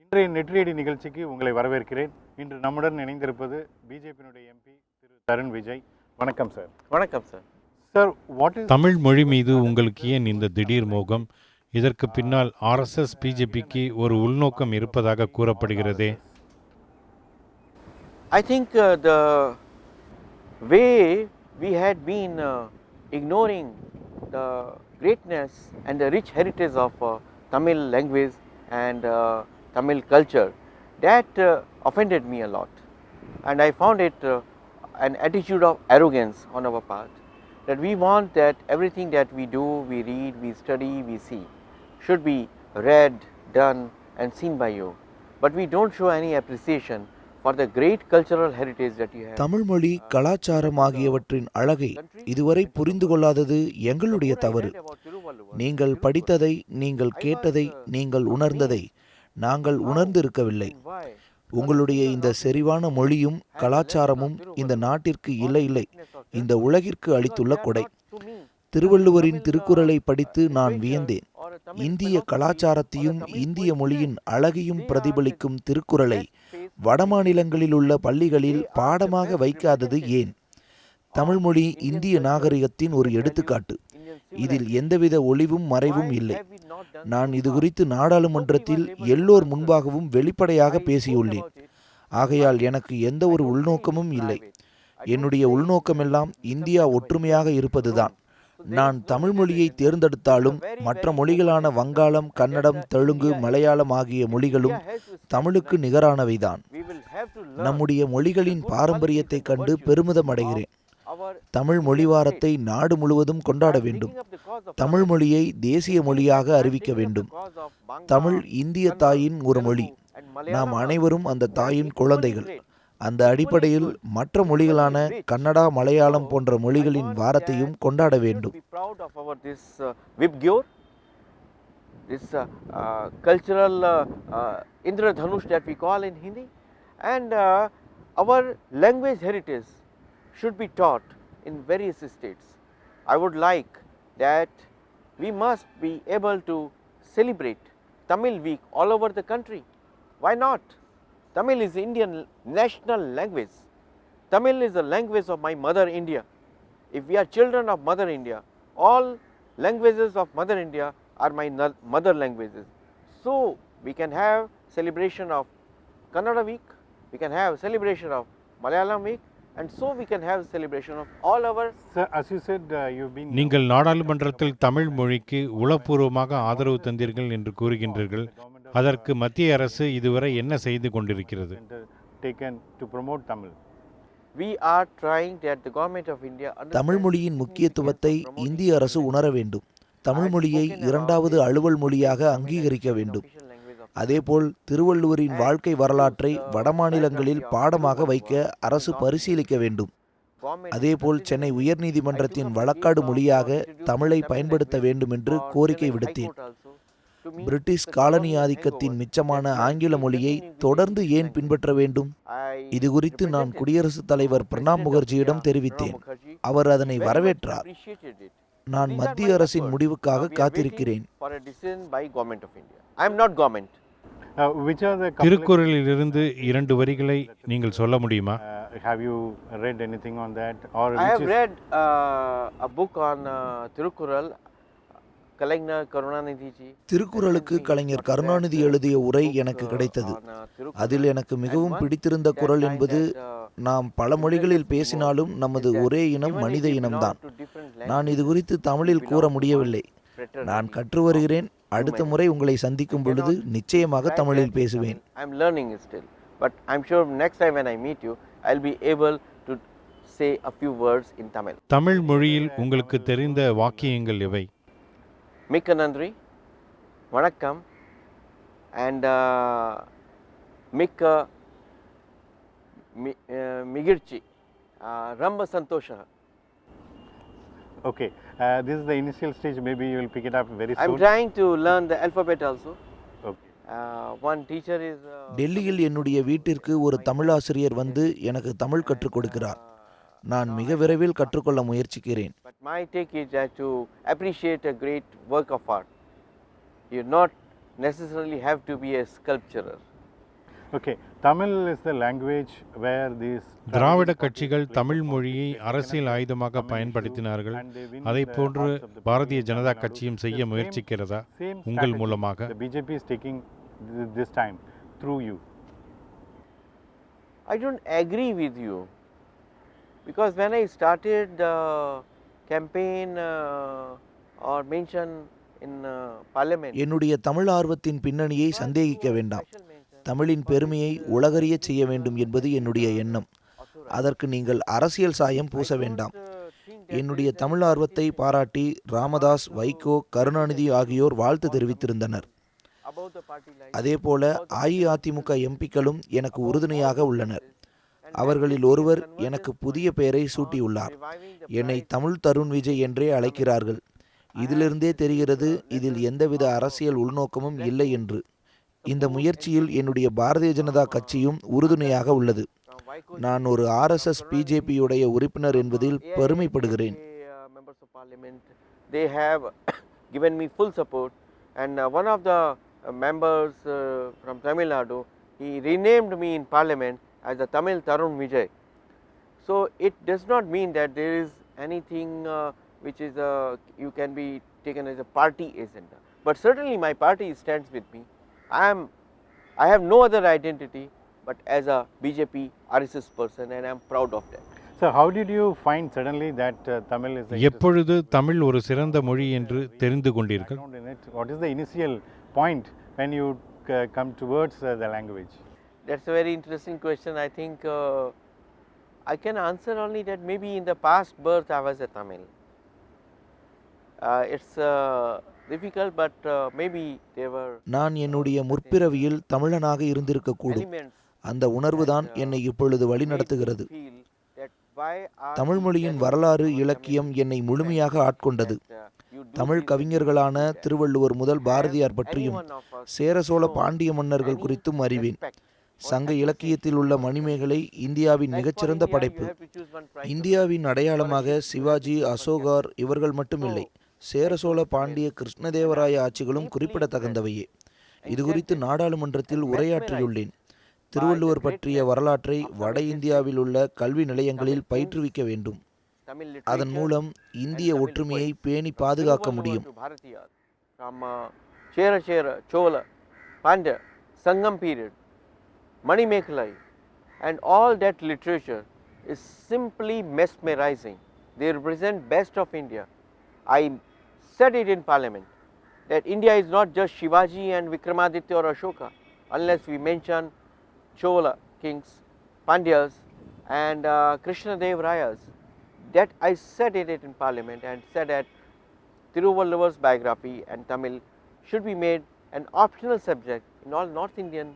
இன்றைய நெற்றியடி நிகழ்ச்சிக்கு உங்களை வரவேற்கிறேன். இன்று நம்முடன் இணைந்திருப்பது பிஜேபியினுடைய எம்பி திரு தருண் விஜய். வணக்கம் சார். வணக்கம் sir. Sir, what is Tamil மொழி மீது உங்களுக்கு ஏன் இந்த திடீர் மோகம்? இதற்கு பின்னால் ஆர்எஸ்எஸ் பிஜேபிக்கு ஒரு உள்நோக்கம் இருப்பதாக கூறப்படுகிறதே. I think the way we had been ignoring the greatness and the rich heritage of Tamil language and Tamil culture, that offended me a lot, and I found it an attitude of arrogance on our part, that we want that everything that we do, we read, we study, we see should be read, done and seen by you, but we don't show any appreciation for the great cultural heritage that you have. Tamil மொழி கலாச்சாரம் ஆகியவற்றின் அழகை இதுவரை புரிந்து கொள்ளாதது எங்களுடைய தவறு. நீங்கள் படித்ததை, நீங்கள் கேட்டதை, நீங்கள் உணர்ந்ததை நாங்கள் உணர்ந்திருக்கவில்லை. உங்களுடைய இந்த செறிவான மொழியும் கலாச்சாரமும் இந்த நாட்டிற்கு இல்லை, இந்த உலகிற்கு அளித்துள்ள கொடை. திருவள்ளுவரின் திருக்குறளை படித்து நான் வியந்தேன். இந்திய கலாச்சாரத்தையும் இந்திய மொழியின் அழகையும் பிரதிபலிக்கும் திருக்குறளை வடமாநிலங்களில் உள்ள பள்ளிகளில் பாடமாக வைக்காதது ஏன்? தமிழ்மொழி இந்திய நாகரிகத்தின் ஒரு எடுத்துக்காட்டு. இதில் எந்தவித ஒளிவும் மறைவும் இல்லை. நான் இது குறித்து நாடாளுமன்றத்தில் எல்லோர் முன்பாகவும் வெளிப்படையாக பேசியுள்ளேன். ஆகையால் எனக்கு எந்த ஒரு உள்நோக்கமும் இல்லை. என்னுடைய உள்நோக்கமெல்லாம் இந்தியா ஒற்றுமையாக இருப்பதுதான். நான் தமிழ் மொழியை தேர்ந்தெடுத்தாலும் மற்ற மொழிகளான வங்காளம், கன்னடம், தெலுங்கு, மலையாளம் ஆகிய மொழிகளும் தமிழுக்கு நிகரானவைதான். நம்முடைய மொழிகளின் பாரம்பரியத்தை கண்டு பெருமிதம் அடைகிறேன். தமிழ் மொழி வாரத்தை நாடு முழுவதும் கொண்டாட வேண்டும். தமிழ் மொழியை தேசிய மொழியாக அறிவிக்க வேண்டும். தமிழ் இந்திய தாயின் ஒரு மொழி. நாம் அனைவரும் அந்த தாயின் குழந்தைகள். அந்த அடிப்படையில் மற்ற மொழிகளான கன்னடா, மலையாளம் போன்ற மொழிகளின் வாரத்தையும் கொண்டாட வேண்டும். This cultural Indradhanush that we call in Hindi, and our language heritage should be taught in various states. I would like that we must be able to celebrate Tamil Week all over the country. Why not? Tamil is Indian national language. Tamil is the language of my mother India. If we are children of mother India, all languages of mother India are my mother languages. So we can have celebration of Kannada week, we can have celebration of Malayalam week, and so we can have celebration of all our. Sir, as you said, you've been நீங்கள் நாடாளுமன்றத்தில் தமிழ் மொழிக்கு உளப்பூர்வமாக ஆதரவு தந்தீர்கள் என்று கூறுகின்றீர்கள். அதற்கு மத்திய அரசு இதுவரை என்ன செய்து கொண்டிருக்கிறது? taken to promote Tamil. We are trying that the government of India Tamil மொழியின் முக்கியத்துவத்தை இந்திய அரசு உணர வேண்டும். தமிழ் மொழியை இரண்டாவது அலுவல் மொழியாக அங்கீகரிக்க வேண்டும். அதேபோல் திருவள்ளுவரின் வாழ்க்கை வரலாற்றை வடமாநிலங்களில் பாடமாக வைக்க அரசு பரிசீலிக்க வேண்டும். அதேபோல் சென்னை உயர்நீதிமன்றத்தின் வழக்காடு மொழியாக தமிழை பயன்படுத்த வேண்டும் என்று கோரிக்கை விடுத்தேன். பிரிட்டிஷ் காலனி ஆதிக்கத்தின் மிச்சமான ஆங்கில மொழியை தொடர்ந்து ஏன் பின்பற்ற வேண்டும்? இது குறித்து நான் குடியரசுத் தலைவர் பிரணாப் முகர்ஜியிடம் தெரிவித்தேன். அவர் அதனை வரவேற்றார். நான் மத்திய அரசின் முடிவுக்காக காத்திருக்கிறேன். திருக்குறளிலிருந்து 2 வரிகளை நீங்கள் சொல்ல முடியுமா? Have you read anything on that, or I have read a book on Tirukkural. திருக்குறளுக்கு கலைஞர் கருணாநிதி எழுதிய உரை எனக்கு கிடைத்தது. அதில் எனக்கு மிகவும் பிடித்திருந்த குறள் என்பது, நாம் பல மொழிகளில் பேசினாலும் நமது ஒரே இனம் மனித இனம்தான். நான் இது குறித்து தமிழில் கூற முடியவில்லை. நான் கற்று வருகிறேன். அடுத்த முறை உங்களை சந்திக்கும் பொழுது நிச்சயமாக தமிழில் பேசுவேன். தமிழ் மொழியில் உங்களுக்கு தெரிந்த வாக்கியங்கள் எவை? மிக்க நன்றி, வணக்கம், and மிக்க மிகிழ்ச்சி, ரொம்ப சந்தோஷம். Okay, this is the initial stage. Maybe you will pick it up very soon. I'm trying to learn the alphabet also. Okay. One teacher is டெல்லியில் என்னுடைய வீட்டிற்கு ஒரு தமிழாசிரியர் வந்து எனக்கு தமிழ் கற்றுக் கொடுக்கிறார். நான் மிக விரைவில் கற்றுக்கொள்ள முயற்சிக்கிறேன். But my take is that to appreciate a great work of art, you not necessarily have to be a sculptor. Okay, Tamil is the language where these திராவிட கட்சிகள் தமிழ் மொழியை அரசியல் ஆயுதமாக பயன்படுத்தினார்கள். அதை போன்று பாரதிய ஜனதா கட்சியும் செய்ய முயற்சிக்கிறதா உங்கள் மூலமாக? The BJP is taking this time through you. I don't agree with you, because when I started the campaign or mention in parliament, என்னுடைய தமிழ் ஆர்வத்தின் பின்னணியை சந்தேகிக்க வேண்டாம். தமிழின் பெருமையை உலகறியச் செய்ய வேண்டும் என்பது என்னுடைய எண்ணம். அதற்கு நீங்கள் அரசியல் சாயம் பூச வேண்டாம். என்னுடைய தமிழ் ஆர்வத்தை பாராட்டி ராமதாஸ், வைகோ, கருணாநிதி ஆகியோர் வாழ்த்து தெரிவித்திருந்தனர். அதேபோல அஇஅதிமுக எம்பிக்களும் எனக்கு உறுதுணையாக உள்ளனர். அவர்களில் ஒருவர் எனக்கு புதிய பெயரை சூட்டியுள்ளார். என்னை தமிழ் தருண் விஜய் என்றே அழைக்கிறார்கள். இதிலிருந்தே தெரிகிறது இதில் எந்தவித அரசியல் உள்நோக்கமும் இல்லை என்று. இந்த முயற்சியில் என்னுடைய பாரதிய ஜனதா கட்சியும் உறுதுணையாக உள்ளது. நான் ஒரு RSS பிஜேபியுடைய உறுப்பினர் என்பதில் பெருமைப்படுகிறேன். They have given me full support, and one of the members from Tamil Nadu, he renamed me in parliament as the Tamil Tarun Vijay. So it does not mean that there is anything which is you can be taken as a party agenda, but certainly my party stands with me. I have no other identity but as a BJP RSS person, and I am proud of that. So how did you find suddenly that Tamil is the எப்பொழுது தமிழ் ஒரு சிறந்த மொழி என்று தெரிந்து கொண்டீர்கள்? background in it? What is the initial point when you come towards the language? That's a very interesting question. I think I can answer only that maybe in the past birth I was a Tamil. It's difficult, but maybe there were நான் என்னுடைய முற்பிறவியில் தமிழனாக இருந்திருக்கக்கூடும். elements அந்த உணர்வுதான் என்னை இப்பொழுது வழிநடத்துகிறது. feel that why are Tamil மொழியின் வரலாறு, இலக்கியம் என்னை முழுமையாக ஆட்கொண்டது. தமிழ் கவிஞர்களான திருவள்ளுவர் முதல் பாரதியார் பற்றியும் சேர சோழ பாண்டிய மன்னர்கள் குறித்தும் அறிவேன். சங்க இலக்கியத்தில் உள்ள மணிமேகலை இந்தியாவின் மிகச்சிறந்த படைப்பு. இந்தியாவின் அடையாளமாக சிவாஜி, அசோகர் இவர்கள் மட்டுமில்லை, சேர சோழ பாண்டிய கிருஷ்ணதேவராய ஆட்சிகளும் குறிப்பிடத்தகுந்தவையே. இது குறித்து நாடாளுமன்றத்தில் உரையாற்றியுள்ளேன். திருவள்ளுவர் பற்றிய வரலாற்றை வட இந்தியாவில் உள்ள கல்வி நிலையங்களில் பயிற்றுவிக்க வேண்டும். அதன் மூலம் இந்திய ஒற்றுமையை பேணி பாதுகாக்க முடியும். From Chera Chera, Chola, Pandya, Sangam period, Manimekalai, and all that literature is simply mesmerizing. They represent best of India. I said it in parliament that India is not just Shivaji and Vikramaditya or Ashoka, unless we mention Chola kings, Pandyas, and Krishnadev Rayas. That I said it in parliament and said that Thiruvalluvar's biography and Tamil should be made an optional subject in all North Indian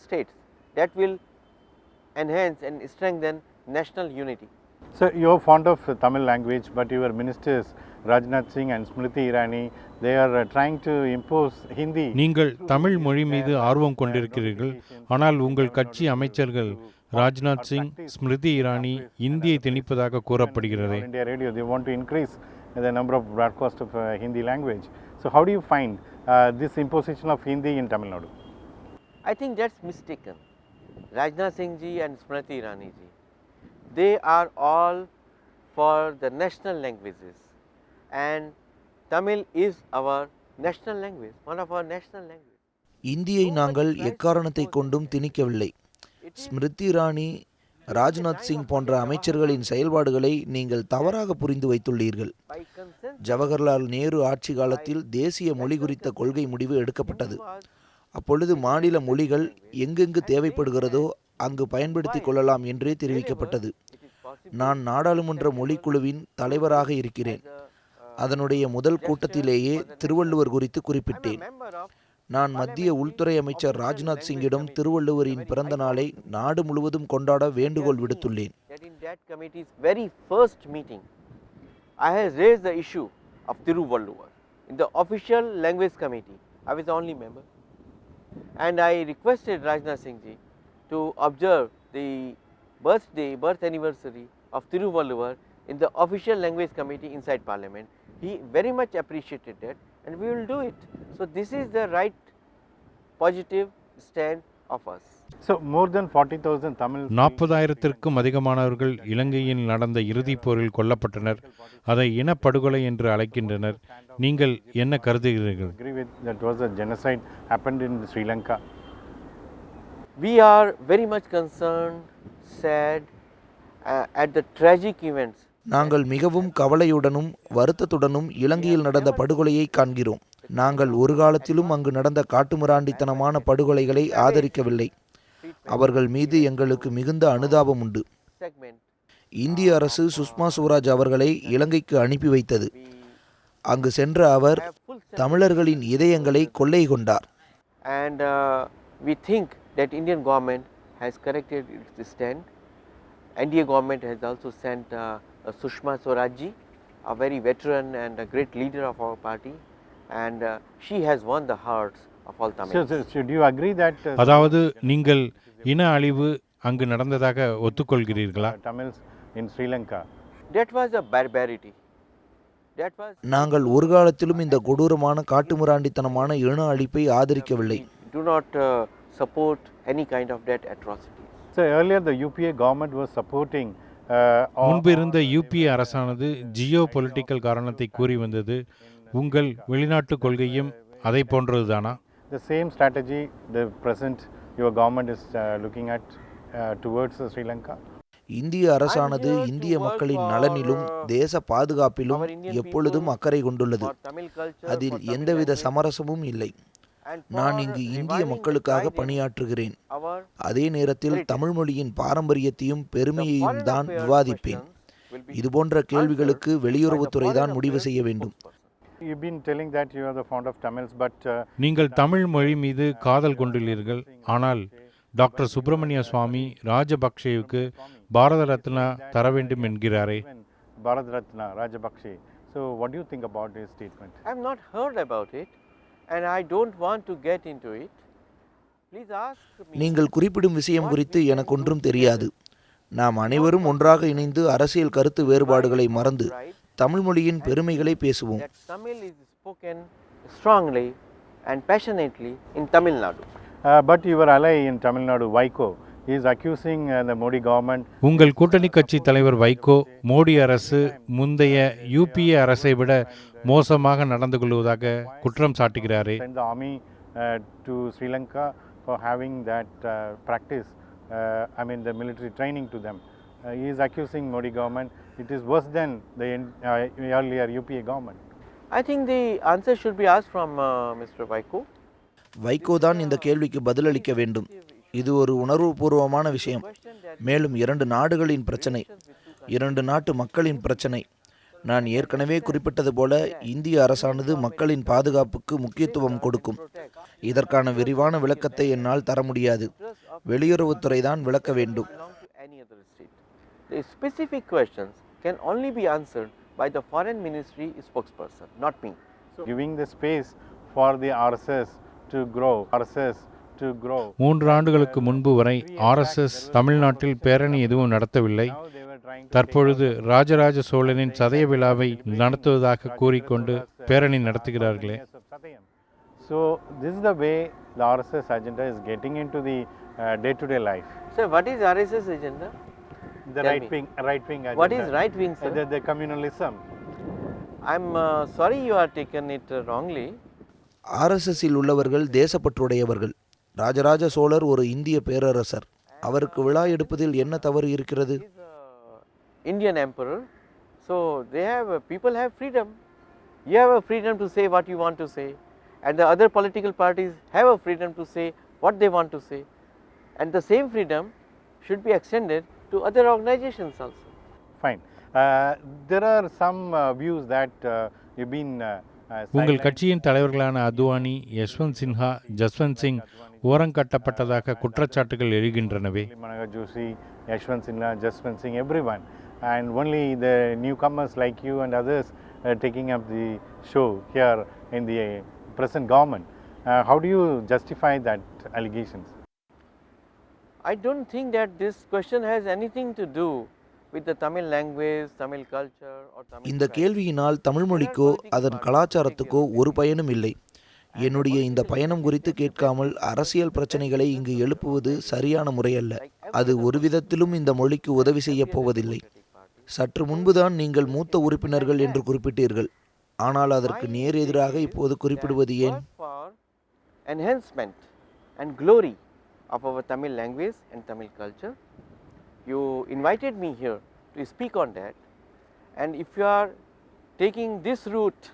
states. That will enhance and strengthen national unity. So you are fond of Tamil language, but your ministers Rajnath Singh and Smriti Irani, they are trying to impose Hindi. நீங்கள் தமிழ் மொழி மீது ஆர்வம் கொண்டிருக்கிறீர்கள். ஆனால் உங்கள் கட்சி அமைச்சர்கள் ராஜ்நாத் சிங், ஸ்மிருதி இரானி இந்தியை திணிப்பதாக கூறப்படுகிறது. India Radio, they want to increase the number of broadcast of Hindi language. So how do you find this imposition of Hindi in Tamil Nadu? I think that's mistaken. Rajnath Singh ji and Smriti Irani ji, they are all for the national languages, and Tamil is our national language, one of our national languages. இந்தியை நாங்கள் எக்காரணத்தை கொண்டும் திணிக்கவில்லை. ஸ்மிருதி இரானி, ராஜ்நாத் சிங் போன்ற அமைச்சர்களின் செயல்பாடுகளை நீங்கள் தவறாக புரிந்து வைத்துள்ளீர்கள். ஜவஹர்லால் நேரு ஆட்சி காலத்தில் தேசிய மொழி குறித்த கொள்கை முடிவு எடுக்கப்பட்டது. அப்பொழுது மாநில மொழிகள் எங்கெங்கு தேவைப்படுகிறதோ அங்கு பயன்படுத்திக் கொள்ளலாம் என்றே தெரிவிக்கப்பட்டது. நான் நாடாளுமன்ற மொழிக்குழுவின் தலைவராக இருக்கிறேன். அதனுடைய முதல் கூட்டத்திலேயே திருவள்ளுவர் குறித்து குறிப்பிட்டேன். நான் மத்திய உள்துறை அமைச்சர் ராஜ்நாத் சிங்கிடம் திருவள்ளுவரின் பிறந்த நாளை நாடு முழுவதும் கொண்டாட வேண்டுகோள் விடுத்துள்ளேன். In that committee's very first meeting, I have raised the issue of Thiruvalluvar in the official language committee. I was the only member, and I requested Rajnath Singh ji to observe the birth anniversary of Thiruvalluvar in the official language committee inside parliament. He very much appreciated that, and we will do it. So this is the right positive stand of us. So more than 40,000 Tamils. 40,000-க்கும் அதிகமானவர்கள் இலங்கையில் நடந்த இறுதிப் போரில் கொல்லப்பட்டனர். அதை இனப்படுகொலை என்று அழைக்கின்றனர். நீங்கள் என்ன கருதுகிறீர்கள்? Agree with that was a genocide happened in Sri Lanka. We are very much concerned, sad at the tragic events. நாங்கள் மிகவும் கவலையுடனும் வருத்தத்துடனும் இலங்கையில் நடந்த படுகொலையை காண்கிறோம். நாங்கள் ஒரு காலத்திலும் அங்கு நடந்த காட்டுமிராண்டித்தனமான படுகொலைகளை ஆதரிக்கவில்லை. அவர்கள் மீது எங்களுக்கு மிகுந்த அனுதாபம் உண்டு. இந்திய அரசு சுஷ்மா ஸ்வராஜ் அவர்களை இலங்கைக்கு அனுப்பி வைத்தது. அங்கு சென்ற அவர் தமிழர்களின் இதயங்களை கொள்ளை கொண்டார். And we think that Indian government has corrected its stand. India government has also sent Sushma Swaraj ji, a very veteran and a great leader of our party, and she has won the hearts of all Tamils. So do you agree that அதாவது நீங்கள் இன அழிவு அங்கு நடந்ததாக ஒத்துக்கொள்கிறீர்களா? Tamils in Sri Lanka? That was a barbarity. That was. நாங்கள் ஒரு காலத்திலும் இந்த கொடூரமான காட்டுமிராண்டித்தனமான இன அழிப்பை ஆதரிக்கவில்லை. Do not support any kind of that atrocity. So earlier the UPA government was supporting. முன்பு இருந்த யூபிஏ அரசானது ஜியோ பொலிட்டிக்கல் காரணத்தை கூறி வந்தது. உங்கள் வெளிநாட்டு கொள்கையும் அதை போன்றதுதானா? The same strategy the present your government is looking at towards Sri Lanka. இந்திய அரசானது இந்திய மக்களின் நலனிலும் தேச பாதுகாப்பிலும் எப்பொழுதும் அக்கறை கொண்டுள்ளது. அதில் எந்தவித சமரசமும் இல்லை. நான் இங்கு இந்திய மக்களுக்காக பணியாற்றுகிறேன். அதே நேரத்தில் தமிழ் மொழியின் பாரம்பரியத்தையும் பெருமையையும் தான் விவாதிப்பேன். இதுபோன்ற கேள்விகளுக்கு வெளியுறவுத்துறை தான் முடிவு செய்ய வேண்டும். You've been telling that you are the fond of Tamils, but நீங்கள் தமிழ் மொழி மீது காதல் கொண்டுள்ளீர்கள். ஆனால் டாக்டர் சுப்பிரமணிய சுவாமி ராஜபக்சேவுக்கு பாரத ரத்னா தர வேண்டும் என்கிறாரே. Bharat Ratna Rajapakse. So what do you think about his statement? I have not heard about it, and I don't want to get into it. Please ask me. நீங்கள் குறிப்பிடும் விஷயம் குறித்து எனக்கு ஒன்றும் தெரியாது. நாம் அனைவரும் ஒன்றாக இணைந்து அரசியல் கருத்து வேறுபாடுகளை மறந்து தமிழ் மொழியின் பெருமைகளை பேசுவோம். That Tamil is spoken strongly and passionately in Tamil Nadu. But your ally in Tamil Nadu, Vaiko, is accusing the Modi government. உங்கள் கூட்டணி கட்சி தலைவர் வைகோ மோடி அரசு முந்தைய யூபிஏ அரசை விட மோசமாக நடந்து கொள்வதாக குற்றம் சாட்டுகிறாரே. Send the army to Sri Lanka for having that practice. The military training to them. He is accusing Modi government. It is worse than the earlier UPA government. I think the answer should be asked from Mr. Vaiko. Vaiko தான் இந்த கேள்விக்கு பதிலளிக்க வேண்டும். இது ஒரு உணர்வுபூர்வமான விஷயம். மேலும் 2 நாடுகளின் பிரச்சனை, 2 நாட்டு மக்களின் பிரச்சனை. நான் ஏற்கனவே குறிப்பிட்டது போல இந்திய அரசானது மக்களின் பாதுகாப்புக்கு முக்கியத்துவம் கொடுக்கும். இதற்கான விரிவான விளக்கத்தை என்னால் தர முடியாது. வெளியுறவுத்துறை தான் விளக்க வேண்டும். The specific questions can only be answered by the foreign ministry spokesperson, not me. So giving the space for the RSS to grow. 3 ஆண்டுகளுக்கு முன்பு வரை ஆர்எஸ்எஸ் தமிழ்நாட்டில் பேரணி எதுவும் நடத்தவில்லை. தற்பொழுது ராஜராஜ சோழனின் சதய விழாவை நடத்துவதாக கூறிக்கொண்டு பேரணி நடத்துகிறார்களே. So this is the way the RSS agenda is getting into the day-to-day life. So what is RSS agenda? The Tell right-wing agenda. What is right wing, sir? The communalism. I'm sorry you are taken it wrongly. ஆர்எஸ்எஸ்ஸில் உள்ளவர்கள் தேசப்பற்றுடையவர்கள். ராஜராஜ சோழர் ஒரு இந்திய பேரரசர். அவருக்கு விழா எடுப்பதில் என்ன தவறு இருக்கிறது? Indian emperor, so they have people have freedom. You have a freedom to say what you want to say, and the other political parties have a freedom to say what they want to say, and the same freedom should be extended to other organizations also. Fine. There are some views that you've been உங்கள் கட்சியின் தலைவர்களான அத்வானி, யஷ்வந்த் சின்ஹா, ஜஸ்வந்த் சிங் ஓரங்கட்டப்பட்டதாக குற்றச்சாட்டுகள் எழுகின்றனவே. Managa Joshi, Yashwant Sinha, Jaswant Singh, everyone, and only the newcomers like you and others taking up the show here in the present government. How do you justify that allegations? I don't think that this question has anything to do with the Tamil language, Tamil culture or Tamil இந்த pride. கேள்வியினால் Tamil மொழிக்கோ அதன் கலாச்சாரத்துக்கோ ஒரு பயனும் இல்லை. என்னுடைய இந்த பயணம் குறித்து கேட்காமல் அரசியல் பிரச்சனைகளை இங்கு எழுப்புவது சரியான முறையல்ல. அது ஒரு விதத்திலும் இந்த மொழிக்கு உதவி செய்யப் போவதில்லை. சற்று முன்புதான் நீங்கள் மூத்த உறுப்பினர்கள் என்று குறிப்பிட்டீர்கள். ஆனால் அதற்கு நேர் எதிராக இப்போது குறிப்பிடுவது ஏன்? Enhancement and glory of our Tamil language and Tamil culture. You invited me here to speak on that, and if you are taking this route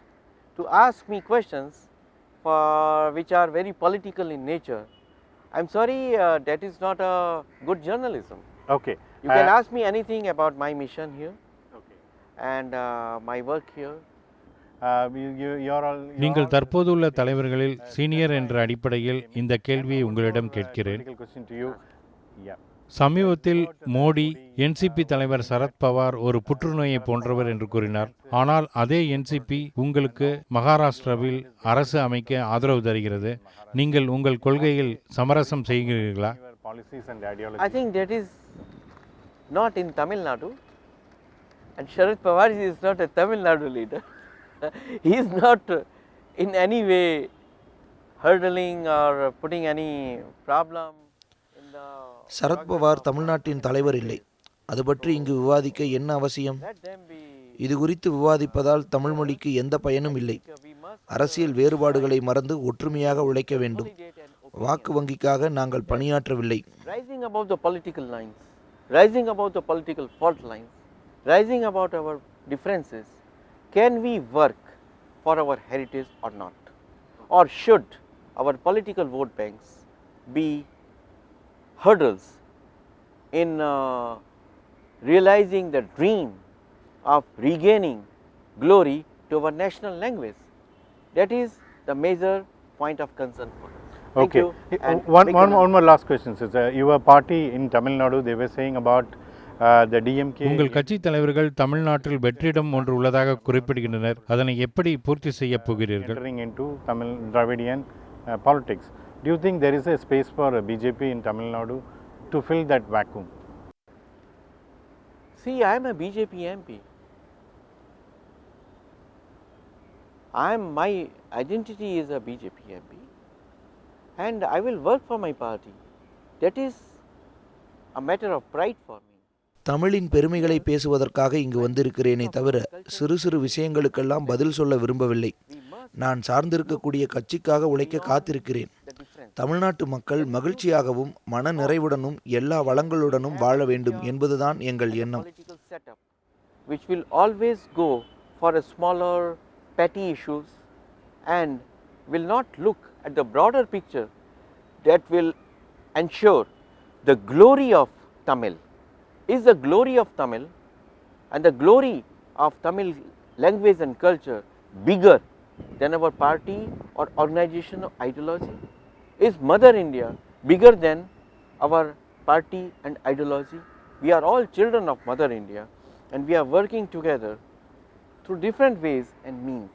to ask me questions for which are very political in nature, I am sorry, that is not a good journalism. Okay. You can ask me anything about my mission here, Okay. and my work here. நீங்கள் தற்போதுள்ள தலைவர்களில் senior என்ற அடிப்படையில் இந்த கேள்வியை உங்களிடம் கேட்கிறேன். சமீபத்தில் மோடி என்சிபி தலைவர் சரத்பவார் ஒரு புற்றுநோயை போன்றவர் என்று கூறினார். ஆனால் அதே என்சிபி உங்களுக்கு மகாராஷ்டிராவில் அரசு அமைக்க ஆதரவு தருகிறது. நீங்கள் உங்கள் கொள்கையில் சமரசம் செய்கிறீர்களா? I think that is not in Tamil Nadu, and Sharad Pawar is not a Tamil Nadu leader. He is not in any way hurdling or putting any problem in the. Sharad Pawar தமிழ்நாட்டின் தலைவர் இல்லை. அது பற்றி இங்கு விவாதிக்க என்ன அவசியம்? இது குறித்து விவாதிப்பதால் தமிழ் மொழிக்கு எந்த பயனும் இல்லை. அரசியல் வேறுபாடுகளை மறந்து ஒற்றுமையாக உழைக்க வேண்டும். வாக்கு வங்கிக்காக நாங்கள் பணியாற்றவில்லை. Rising above the political lines, rising above the political fault lines, rising about our differences, can we work for our heritage or not? Or should our political vote banks be hurdles in realizing the dream of regaining glory to our national language? That is the major point of concern for us. Thank Okay. you. And One more last question. Your party in Tamil Nadu, they were saying about the DMK. உங்கள் கட்சி தலைவர்கள் தமிழ்நாட்டில் வெற்றிடம் ஒன்று உள்ளதாக குறிப்பிடுகின்றனர். அதனை எப்படி பூர்த்தி செய்ய போகிறீர்கள்? Entering into Tamil Dravidian politics. Do you think there is a space for BJP in Tamil Nadu to fill that vacuum? see, I am a BJP MP. My identity is a BJP MP, and I will work for my party. That is a matter of pride for me. தமிழின் பெருமைகளை பேசுவதற்காக இங்கு வந்திருக்கிறேனே தவிர சிறு சிறு விஷயங்களுக்கெல்லாம் பதில் சொல்ல விரும்பவில்லை. நான் சார்ந்திருக்கக்கூடிய கட்சிக்காக உழைக்க காத்திருக்கிறேன். தமிழ்நாட்டு மக்கள் மகிழ்ச்சியாகவும் மன நிறைவுடனும் எல்லா வளங்களுடனும் வாழ வேண்டும் என்பதுதான் எங்கள் எண்ணம். Which will always go for a smaller petty issues and will not look at the broader picture that will ensure the glory of Tamil. Is the glory of Tamil and the glory of Tamil language and culture bigger than our party or organization or ideology? Is Mother India bigger than our party and ideology? We are all children of Mother India, and we are working together through different ways and means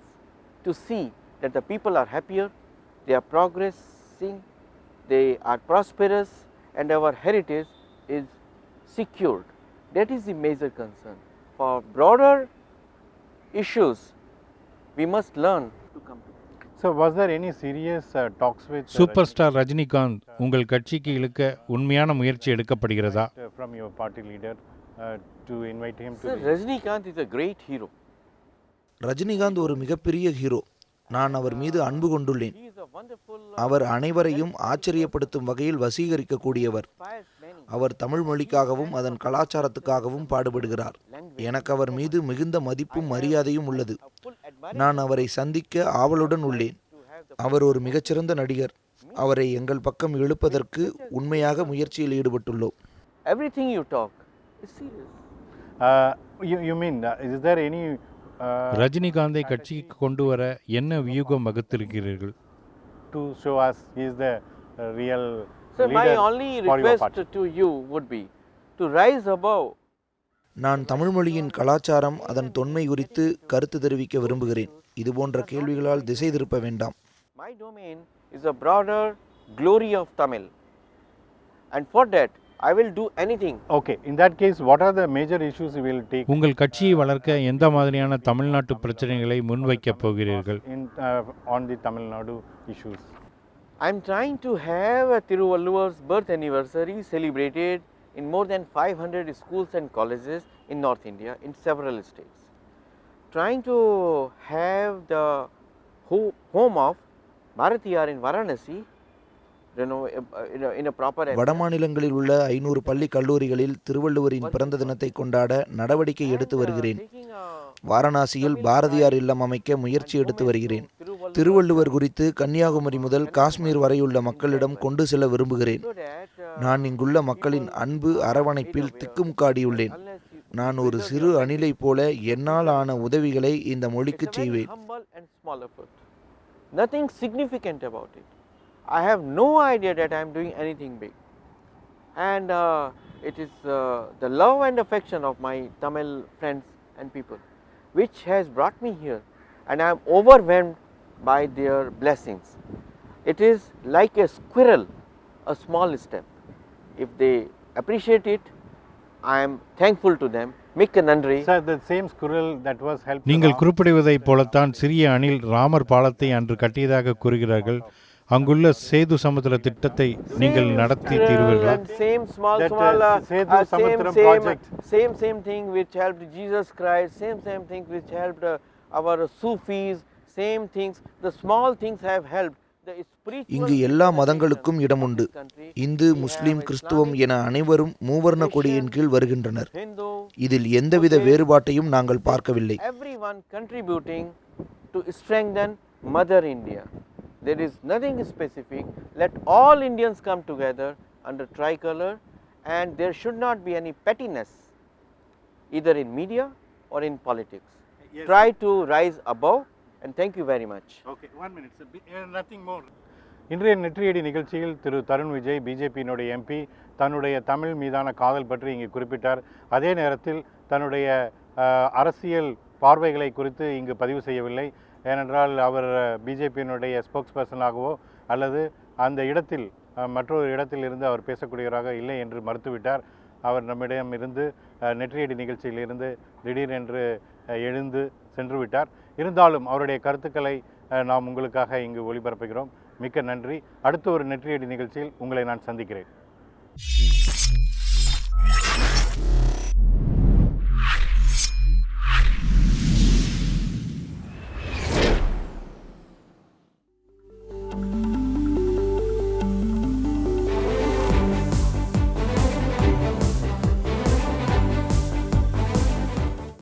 to see that the people are happier, they are progressing, they are prosperous, and our heritage is secured. That is the major concern. For broader issues, we must learn to come together. So, was there any serious talks with super star Rajinikanth உங்கள் கட்சிக்கு இழுக்க உண்மையான முயற்சி எடுக்கப்படுகிறதா? from your party leader to invite him to Sir, Rajinikanth is a great hero. Rajinikanth ஒரு மிகப்பெரிய hero. நான் அவர் மீது அன்பு கொண்டுள்ளேன். He is a wonderful, அவர் அனைவரையும் ஆச்சரியப்படுத்தும் வகையில் வசீகரிக்கக்கூடியவர். inspires many. அவர் தமிழ் மொழிக்காகவும் அதன் கலாச்சாரத்துக்காகவும் பாடுபடுகிறார். எனக்கு அவர் மீது மிகுந்த மதிப்பும் மரியாதையும் உள்ளது. Full admiration நான் அவரை சந்திக்க ஆவலுடன் உள்ளேன். to have the அவர் ஒரு மிகச்சிறந்த நடிகர். அவரை எங்கள் பக்கம் இழுப்பதற்கு உண்மையாக முயற்சியில் ஈடுபட்டுள்ளோம். everything you talk is serious. you mean is there any ரஜினிகாந்தை கட்சிக்கு கொண்டு வர என்ன வியூகம் வகுத்திருக்கிறீர்கள்? to show us he is the real Sir, my leader only for your request party? to you would be to rise above. நான் தமிழ் மொழியின் கலாச்சாரம் அதன் தொன்மை குறித்து கருத்து தெரிவிக்க விரும்புகிறேன். இதுபோன்ற கேள்விகளால் திசை திருப்ப வேண்டாம். My domain is a broader glory of Tamil, and for that I will do anything. Okay, in that case, what are the major issues you will take உங்கள் கட்சியை வளர்க்க எந்த மாதிரியான தமிழ்நாட்டு பிரச்சனைகளை முன்வைக்கப் போகிறீர்கள்? on the Tamil Nadu issues? I am trying to have a Thiruvalluvar's birth anniversary celebrated in more than 500 schools and colleges in North India in several states. Trying to have the home of Bharatiyar in Varanasi, in a proper வடமாநிலங்களில் உள்ள 500 பள்ளி கல்லூரிகளில் திருவள்ளுவரின் பிறந்த தினத்தை கொண்டாட நடவடிக்கை எடுத்து வருகிறேன். வாரணாசியில் பாரதியார் இல்லம் அமைக்க முயற்சி எடுத்து வருகிறேன். திருவள்ளுவர் குறித்து கன்னியாகுமரி முதல் காஷ்மீர் வரையுள்ள மக்களிடம் கொண்டு செல்ல விரும்புகிறேன். நான் இங்குள்ள மக்களின் அன்பு அரவணைப்பில் திக்குமுக்காடியுள்ளேன். நான் ஒரு சிறு அணிலை போல என்னால் ஆன உதவிகளை இந்த மொழிக்கு செய்வேன். Nothing significant about it. I have no idea that I am doing anything big, and it is the love and affection of my Tamil friends and people which has brought me here, and I am overwhelmed by their blessings. It is like a squirrel, a small step. If they appreciate it, I am thankful to them. Mikka nandri. Sir, the same squirrel that was helped. நீங்கள் குறிப்பிடுவதைப் போலத்தான் சிறிய அணில் ராமர் பாலத்தை அன்று கட்டியதாக கூறுகிறார்கள். அங்குள்ள சேது சமுத்திர திட்டத்தை நீங்கள் நடத்தி தீர்வீர்களா? Same small same thing which helped Jesus Christ, same things which helped our Sufis, same things, the small things have helped. இங்கு எல்லா மதங்களுக்கும் இடம் உண்டு. இந்து, முஸ்லிம், கிறிஸ்துவம் என அனைவரும் மூவர்ண கொடியின் கீழ் வருகின்றனர். இதில் எந்தவித வேறுபாட்டையும் நாங்கள் பார்க்கவில்லை. Everyone contributing to strengthen Mother India. There is nothing specific. Let all Indians come together under tricolor, and there should not be any pettiness either in media or in politics. Yes. Try to rise above, and thank you very much. Okay, 1 minute, sir. Nothing more. இன்றைய நெற்றியடி நிகழ்ச்சியில் திரு தருண் விஜய் பிஜேபியினுடைய MP தன்னுடைய தமிழ் மீதான காதல் பற்றி இங்கு குறிப்பிட்டார். அதே நேரத்தில் தன்னுடைய அரசியல் பார்வைகளை குறித்து இங்கு பதிவு செய்யவில்லை. ஏனென்றால் அவர் பிஜேபியினுடைய ஸ்போக்ஸ் பர்சனாகவோ அல்லது அந்த இடத்தில் மற்றொரு இடத்தில் இருந்து அவர் பேசக்கூடியவராக இல்லை என்று மறுத்துவிட்டார். அவர் நம்மிடம் இருந்து நெற்றியடி நிகழ்ச்சியிலிருந்து திடீரென்று எழுந்து சென்று விட்டார். இருந்தாலும் அவருடைய கருத்துக்களை நாம் உங்களுக்காக இங்கு ஒளிபரப்புகிறோம். மிக்க நன்றி. அடுத்த ஒரு நெற்றியடி நிகழ்ச்சியில் உங்களை நான் சந்திக்கிறேன்.